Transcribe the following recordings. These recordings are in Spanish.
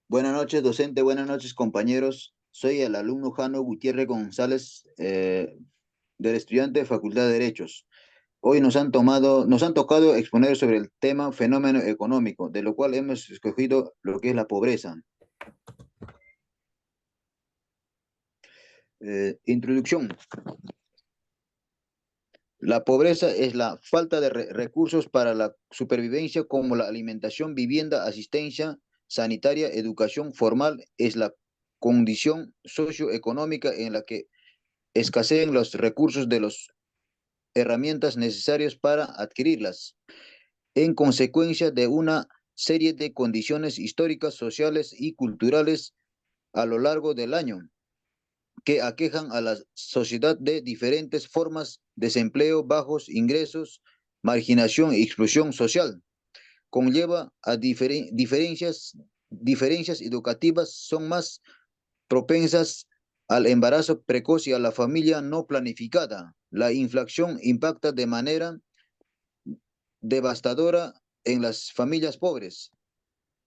Buenas noches, docente. Buenas noches, compañeros. Soy el alumno Jano Gutiérrez González, del estudiante de Facultad de Derechos. Hoy nos han tocado exponer sobre el tema fenómeno económico, de lo cual hemos escogido lo que es la pobreza. Introducción. La pobreza es la falta de recursos para la supervivencia como la alimentación, vivienda, asistencia sanitaria, educación formal. Es la condición socioeconómica en la que escasean los recursos de las herramientas necesarias para adquirirlas, en consecuencia de una serie de condiciones históricas, sociales y culturales a lo largo del año que aquejan a la sociedad de diferentes formas, desempleo, bajos ingresos, marginación y exclusión social. Conlleva a diferencias educativas, son más propensas al embarazo precoz y a la familia no planificada. La inflación impacta de manera devastadora en las familias pobres.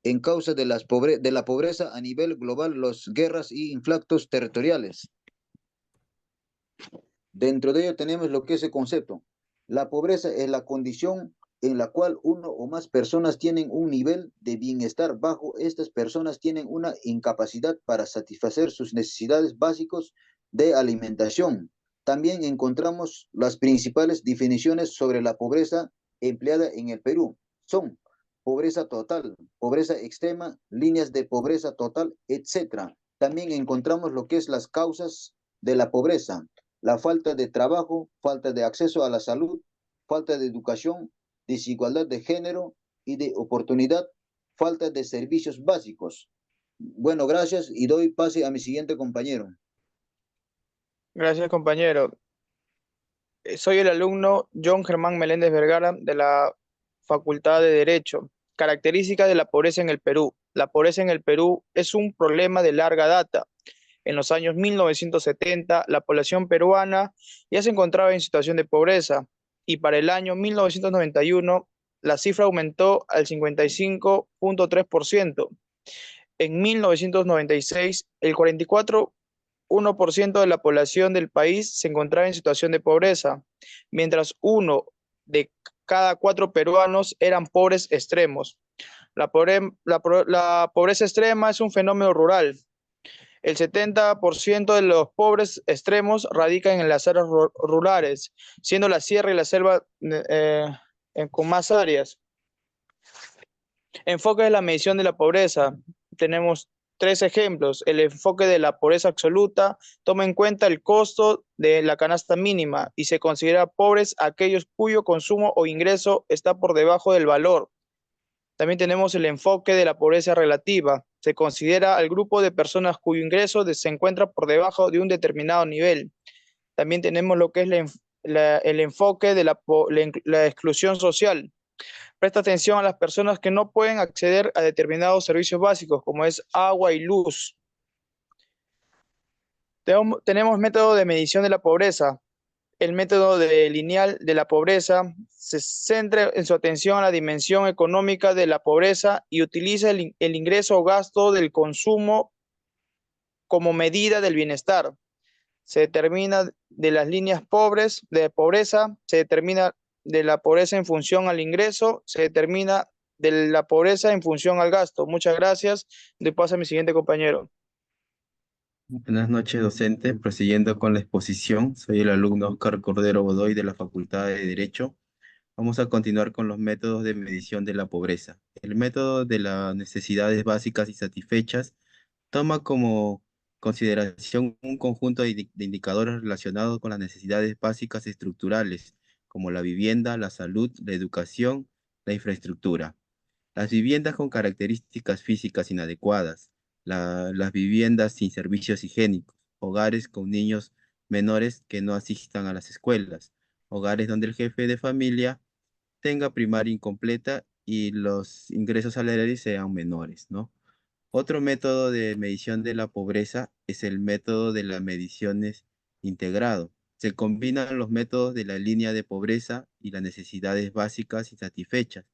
En causa de de la pobreza a nivel global, las guerras y inflactos territoriales. Dentro de ello tenemos lo que es el concepto. La pobreza es la condición en la cual uno o más personas tienen un nivel de bienestar bajo. Estas personas tienen una incapacidad para satisfacer sus necesidades básicas de alimentación. También encontramos las principales definiciones sobre la pobreza empleada en el Perú. Son pobreza total, pobreza extrema, líneas de pobreza total, etcétera. También encontramos lo que es las causas de la pobreza: la falta de trabajo, falta de acceso a la salud, falta de educación, desigualdad de género y de oportunidad, falta de servicios básicos. Bueno, gracias y doy pase a mi siguiente compañero. Gracias, compañero. Soy el alumno John Germán Meléndez Vergara de la Facultad de Derecho. Características de la pobreza en el Perú. La pobreza en el Perú es un problema de larga data. En los años 1970, la población peruana ya se encontraba en situación de pobreza y para el año 1991 la cifra aumentó al 55,3%. En 1996, el 44,1% de la población del país se encontraba en situación de pobreza, mientras uno de cada cuatro peruanos eran pobres extremos. La pobreza extrema es un fenómeno rural. El 70% de los pobres extremos radican en las áreas rurales, siendo la sierra y la selva con más áreas. Enfoque de la medición de la pobreza. Tenemos tres ejemplos. El enfoque de la pobreza absoluta toma en cuenta el costo de la canasta mínima y se considera pobres aquellos cuyo consumo o ingreso está por debajo del valor. También tenemos el enfoque de la pobreza relativa. Se considera al grupo de personas cuyo ingreso se encuentra por debajo de un determinado nivel. También tenemos lo que es el enfoque de la exclusión social. Presta atención a las personas que no pueden acceder a determinados servicios básicos, como es agua y luz. Tenemos método de medición de la pobreza. El método lineal de la pobreza se centra en su atención a la dimensión económica de la pobreza y utiliza el ingreso o gasto del consumo como medida del bienestar. Se determina de las líneas pobres de pobreza, se determina de la pobreza en función al ingreso, se determina de la pobreza en función al gasto. Muchas gracias. Le paso a mi siguiente compañero. Buenas noches, docente. Prosiguiendo con la exposición, soy el alumno Oscar Cordero Godoy de la Facultad de Derecho. Vamos a continuar con los métodos de medición de la pobreza. El método de las necesidades básicas y satisfechas toma como consideración un conjunto de indicadores relacionados con las necesidades básicas estructurales, como la vivienda, la salud, la educación, la infraestructura. Las viviendas con características físicas inadecuadas, las viviendas sin servicios higiénicos, hogares con niños menores que no asistan a las escuelas, hogares donde el jefe de familia tenga primaria incompleta y los ingresos salariales sean menores, ¿no? Otro método de medición de la pobreza es el método de las mediciones integrado. Se combinan los métodos de la línea de pobreza y las necesidades básicas insatisfechas,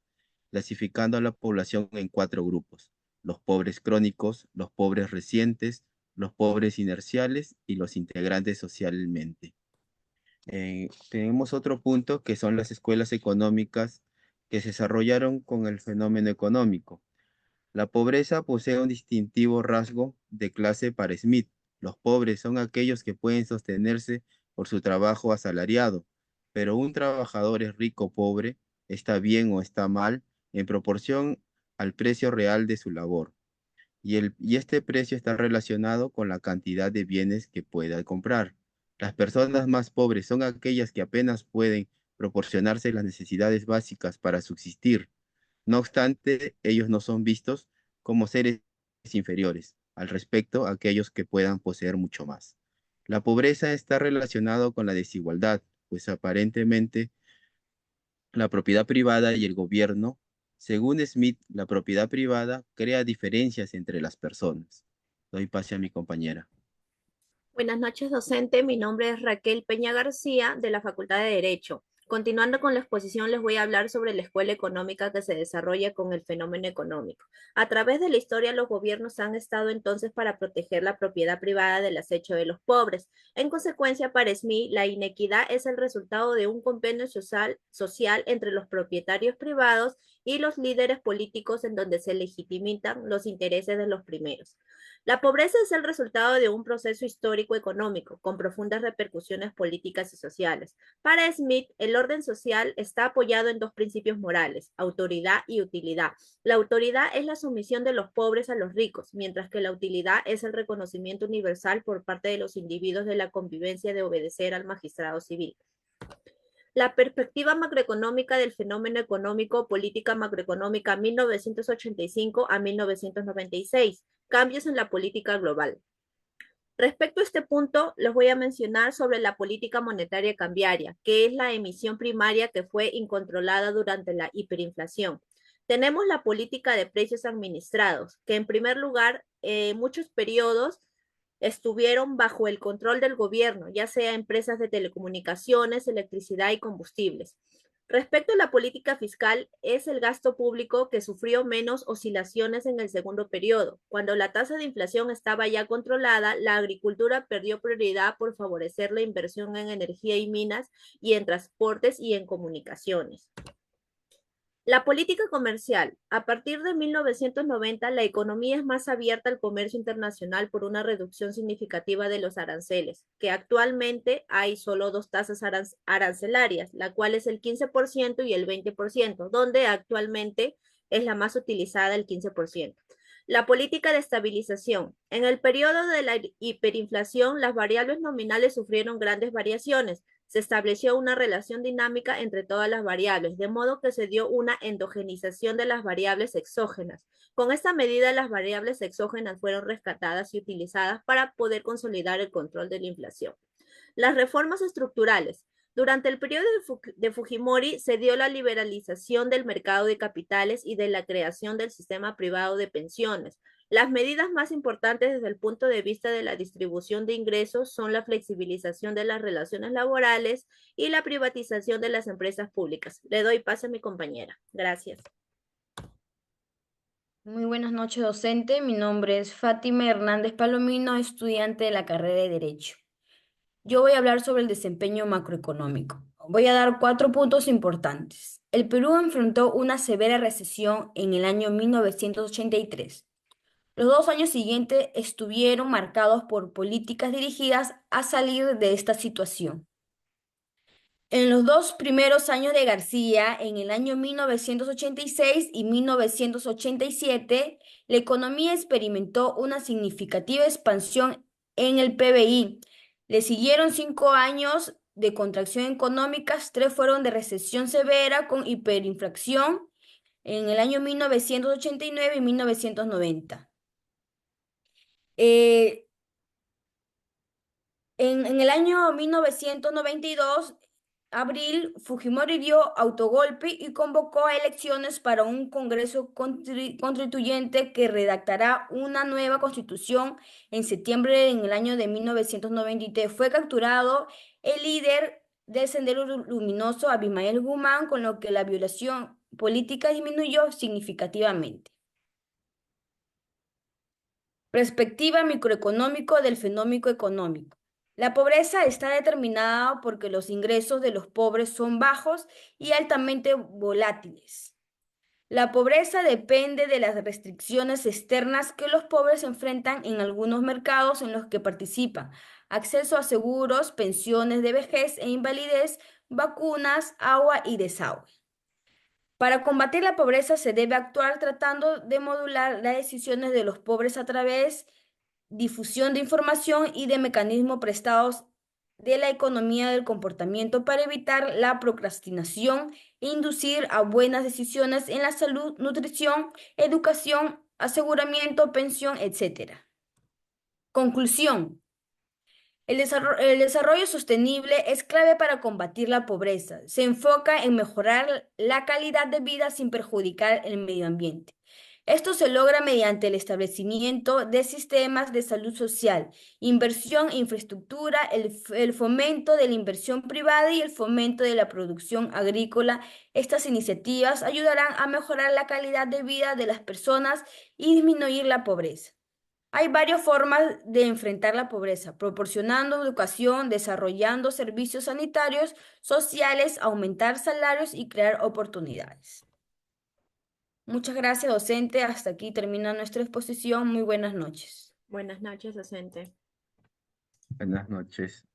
clasificando a la población en cuatro grupos. los pobres crónicos, los pobres recientes, los pobres inerciales y los integrantes socialmente. Tenemos otro punto que son las escuelas económicas que se desarrollaron con el fenómeno económico. La pobreza posee un distintivo rasgo de clase para Smith. Los pobres son aquellos que pueden sostenerse por su trabajo asalariado, pero un trabajador es rico o pobre, está bien o está mal, en proporción al precio real de su labor. Y este precio está relacionado con la cantidad de bienes que pueda comprar. Las personas más pobres son aquellas que apenas pueden proporcionarse las necesidades básicas para subsistir. No obstante, ellos no son vistos como seres inferiores al respecto a aquellos que puedan poseer mucho más. La pobreza está relacionada con la desigualdad, pues aparentemente la propiedad privada y el gobierno, según Smith, la propiedad privada crea diferencias entre las personas. Doy pase a mi compañera. Buenas noches, docente. Mi nombre es Raquel Peña García, de la Facultad de Derecho. Continuando con la exposición, les voy a hablar sobre la escuela económica que se desarrolla con el fenómeno económico. A través de la historia, los gobiernos han estado entonces para proteger la propiedad privada del acecho de los pobres. En consecuencia, para Smith, la inequidad es el resultado de un convenio social entre los propietarios privados y los líderes políticos en donde se legitiman los intereses de los primeros. La pobreza es el resultado de un proceso histórico económico con profundas repercusiones políticas y sociales. Para Smith, el orden social está apoyado en dos principios morales, autoridad y utilidad. La autoridad es la sumisión de los pobres a los ricos, mientras que la utilidad es el reconocimiento universal por parte de los individuos de la convivencia de obedecer al magistrado civil. La perspectiva macroeconómica del fenómeno económico, política macroeconómica 1985 a 1996, cambios en la política global. Respecto a este punto, les voy a mencionar sobre la política monetaria cambiaria, que es la emisión primaria que fue incontrolada durante la hiperinflación. Tenemos la política de precios administrados, que en primer lugar, muchos periodos estuvieron bajo el control del gobierno, ya sea empresas de telecomunicaciones, electricidad y combustibles. Respecto a la política fiscal, es el gasto público que sufrió menos oscilaciones en el segundo periodo. Cuando la tasa de inflación estaba ya controlada, la agricultura perdió prioridad por favorecer la inversión en energía y minas y en transportes y en comunicaciones. La política comercial. A partir de 1990, la economía es más abierta al comercio internacional por una reducción significativa de los aranceles, que actualmente hay solo dos tasas arancelarias, la cual es el 15% y el 20%, donde actualmente es la más utilizada, el 15%. La política de estabilización. En el periodo de la hiperinflación, las variables nominales sufrieron grandes variaciones. Se estableció una relación dinámica entre todas las variables, de modo que se dio una endogenización de las variables exógenas. Con esta medida, las variables exógenas fueron rescatadas y utilizadas para poder consolidar el control de la inflación. Las reformas estructurales. Durante el periodo de Fujimori se dio la liberalización del mercado de capitales y de la creación del sistema privado de pensiones. Las medidas más importantes desde el punto de vista de la distribución de ingresos son la flexibilización de las relaciones laborales y la privatización de las empresas públicas. Le doy pase a mi compañera. Gracias. Muy buenas noches, docente. Mi nombre es Fátima Hernández Palomino, estudiante de la carrera de Derecho. Yo voy a hablar sobre el desempeño macroeconómico. Voy a dar 4 puntos importantes. El Perú enfrentó una severa recesión en el año 1983. Los 2 años siguientes estuvieron marcados por políticas dirigidas a salir de esta situación. En los 2 primeros años de García, en el año 1986 y 1987, la economía experimentó una significativa expansión en el PBI. Le siguieron 5 años de contracción económica, 3 fueron de recesión severa con hiperinflación en el año 1989 y 1990. En el año 1992, abril, Fujimori dio autogolpe y convocó a elecciones para un Congreso Constituyente que redactará una nueva constitución en septiembre en el año de 1993. Fue capturado el líder del Sendero Luminoso, Abimael Guzmán, con lo que la violación política disminuyó significativamente. Perspectiva microeconómico del fenómeno económico. La pobreza está determinada porque los ingresos de los pobres son bajos y altamente volátiles. La pobreza depende de las restricciones externas que los pobres enfrentan en algunos mercados en los que participan: acceso a seguros, pensiones de vejez e invalidez, vacunas, agua y desagüe. Para combatir la pobreza se debe actuar tratando de modular las decisiones de los pobres a través de difusión de información y de mecanismos prestados de la economía del comportamiento para evitar la procrastinación e inducir a buenas decisiones en la salud, nutrición, educación, aseguramiento, pensión, etc. Conclusión. El desarrollo sostenible es clave para combatir la pobreza. Se enfoca en mejorar la calidad de vida sin perjudicar el medio ambiente. Esto se logra mediante el establecimiento de sistemas de salud social, inversión en infraestructura, el fomento de la inversión privada y el fomento de la producción agrícola. Estas iniciativas ayudarán a mejorar la calidad de vida de las personas y disminuir la pobreza. Hay varias formas de enfrentar la pobreza: proporcionando educación, desarrollando servicios sanitarios, sociales, aumentar salarios y crear oportunidades. Muchas gracias, docente. Hasta aquí termina nuestra exposición. Muy buenas noches. Buenas noches, docente. Buenas noches.